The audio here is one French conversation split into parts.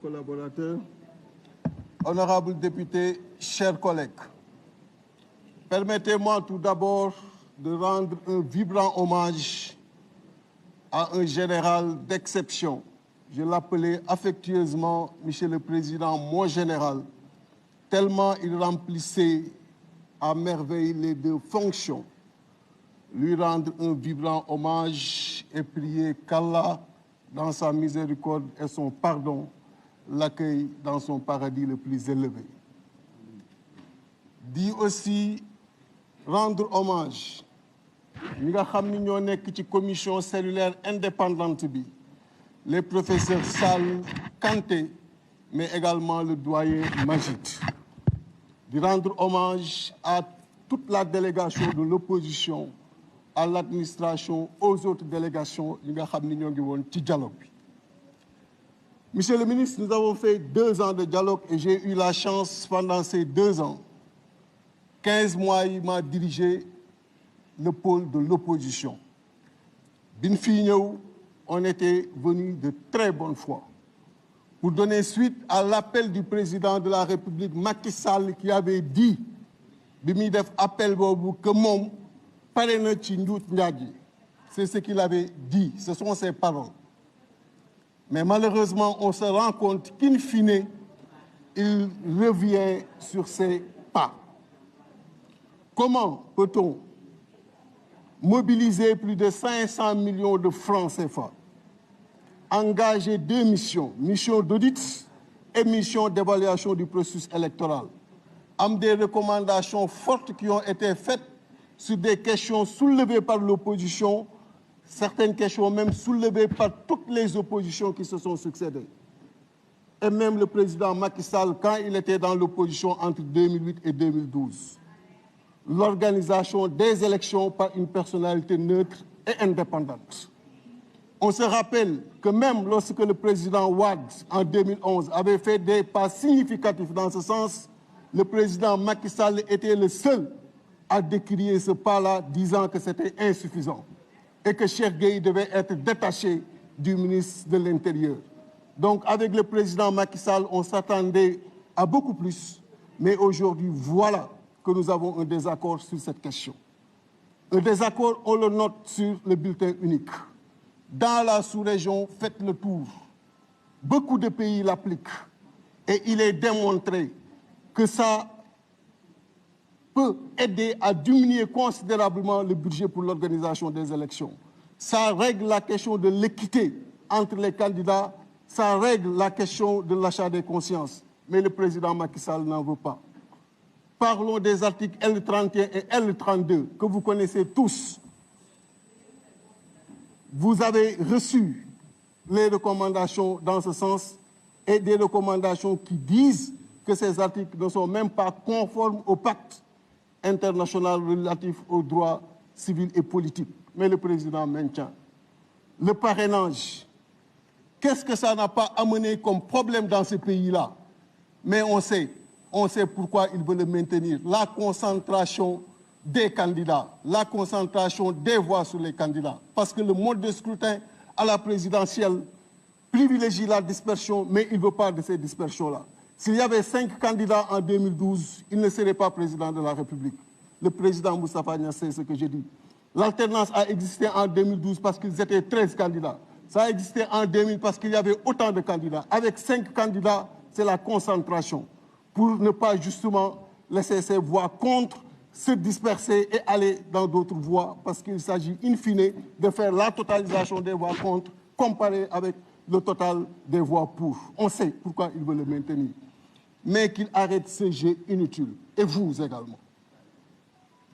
collaborateurs, honorables députés, chers collègues, permettez-moi tout d'abord de rendre un vibrant hommage à un général d'exception. Je l'appelais affectueusement, Monsieur le Président, mon général, tellement il remplissait à merveille les deux fonctions. Lui rendre un vibrant hommage et prier qu'Allah, dans sa miséricorde et son pardon, l'accueille dans son paradis le plus élevé. Dit aussi rendre hommage ñi nga xam ni ñoo nekk ci commission cellulaire indépendante bi, les professeurs Sall, Kanté, mais également le doyen Magid. De rendre hommage à toute la délégation de l'opposition, à l'administration, aux autres délégations yi nga xam ni ñoo ngi woon ci dialogue bi. Monsieur le ministre, nous avons fait 2 ans de dialogue et j'ai eu la chance pendant ces 2 ans, 15 mois, il m'a dirigé le pôle de l'opposition. On était venus de très bonne foi pour donner suite à l'appel du président de la République, Macky Sall, qui avait dit, appel que mon c'est ce qu'il avait dit, ce sont ses paroles. Mais malheureusement, on se rend compte qu'in fine, il revient sur ses pas. Comment peut-on mobiliser plus de 500 millions de francs CFA, engager 2 missions, mission d'audit et mission d'évaluation du processus électoral, avec des recommandations fortes qui ont été faites sur des questions soulevées par l'opposition, certaines questions même soulevées par toutes les oppositions qui se sont succédées. Et même le président Macky Sall, quand il était dans l'opposition entre 2008 et 2012. L'organisation des élections par une personnalité neutre et indépendante. On se rappelle que même lorsque le président Wade, en 2011, avait fait des pas significatifs dans ce sens, le président Macky Sall était le seul à décrier ce pas-là, disant que c'était insuffisant et que Cheikh Gueye devait être détaché du ministre de l'Intérieur. Donc avec le président Macky Sall, on s'attendait à beaucoup plus, mais aujourd'hui, voilà que nous avons un désaccord sur cette question. Un désaccord, on le note sur le bulletin unique. Dans la sous-région, faites le tour. Beaucoup de pays l'appliquent. Et il est démontré que ça peut aider à diminuer considérablement le budget pour l'organisation des élections. Ça règle la question de l'équité entre les candidats, ça règle la question de l'achat des consciences. Mais le président Macky Sall n'en veut pas. Parlons des articles L31 et L32 que vous connaissez tous. Vous avez reçu les recommandations dans ce sens et des recommandations qui disent que ces articles ne sont même pas conformes au pacte international relatif aux droits civils et politiques. Mais le président maintient. Le parrainage, qu'est-ce que ça n'a pas amené comme problème dans ce pays-là? Mais on sait pourquoi il veut le maintenir. La concentration des candidats, la concentration des voix sur les candidats. Parce que le mode de scrutin à la présidentielle privilégie la dispersion, mais il ne veut pas de ces dispersions-là. S'il y avait 5 candidats en 2012, il ne serait pas président de la République. Le président Moustapha Niasse sait ce que j'ai dit. L'alternance a existé en 2012 parce qu'ils étaient 13 candidats. Ça a existé en 2000 parce qu'il y avait autant de candidats. Avec 5 candidats, c'est la concentration. Pour ne pas justement laisser ces voix contre se disperser et aller dans d'autres voies, parce qu'il s'agit in fine de faire la totalisation des voix contre, comparée avec le total des voix pour. On sait pourquoi il veut le maintenir. Mais qu'il arrête ce jeu inutile. Et vous également.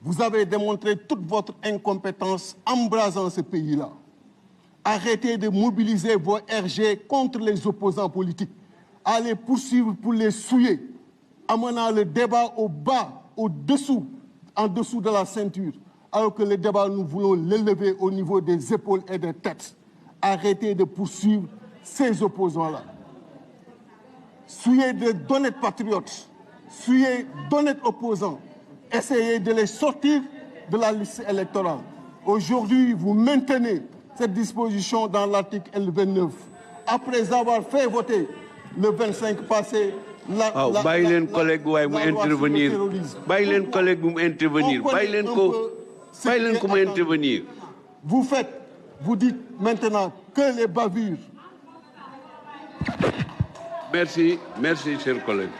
Vous avez démontré toute votre incompétence en embrasant ce pays-là. Arrêtez de mobiliser vos RG contre les opposants politiques. Allez poursuivre pour les souiller, amenant le débat au bas, au-dessous, en dessous de la ceinture, alors que le débat, nous voulons l'élever au niveau des épaules et des têtes. Arrêtez de poursuivre ces opposants-là. Soyez d'honnêtes patriotes, soyez d'honnêtes opposants. Essayez de les sortir de la liste électorale. Aujourd'hui, vous maintenez cette disposition dans l'article L29. Après avoir fait voter le 25 passé. Bàyyi leen collègue waaye mu intervenir. Bàyyi leen collègue bu mu intervenir. Bàyyi leen ko mu intervenir. Vous dites maintenant que les bavures. Merci, cher collègue.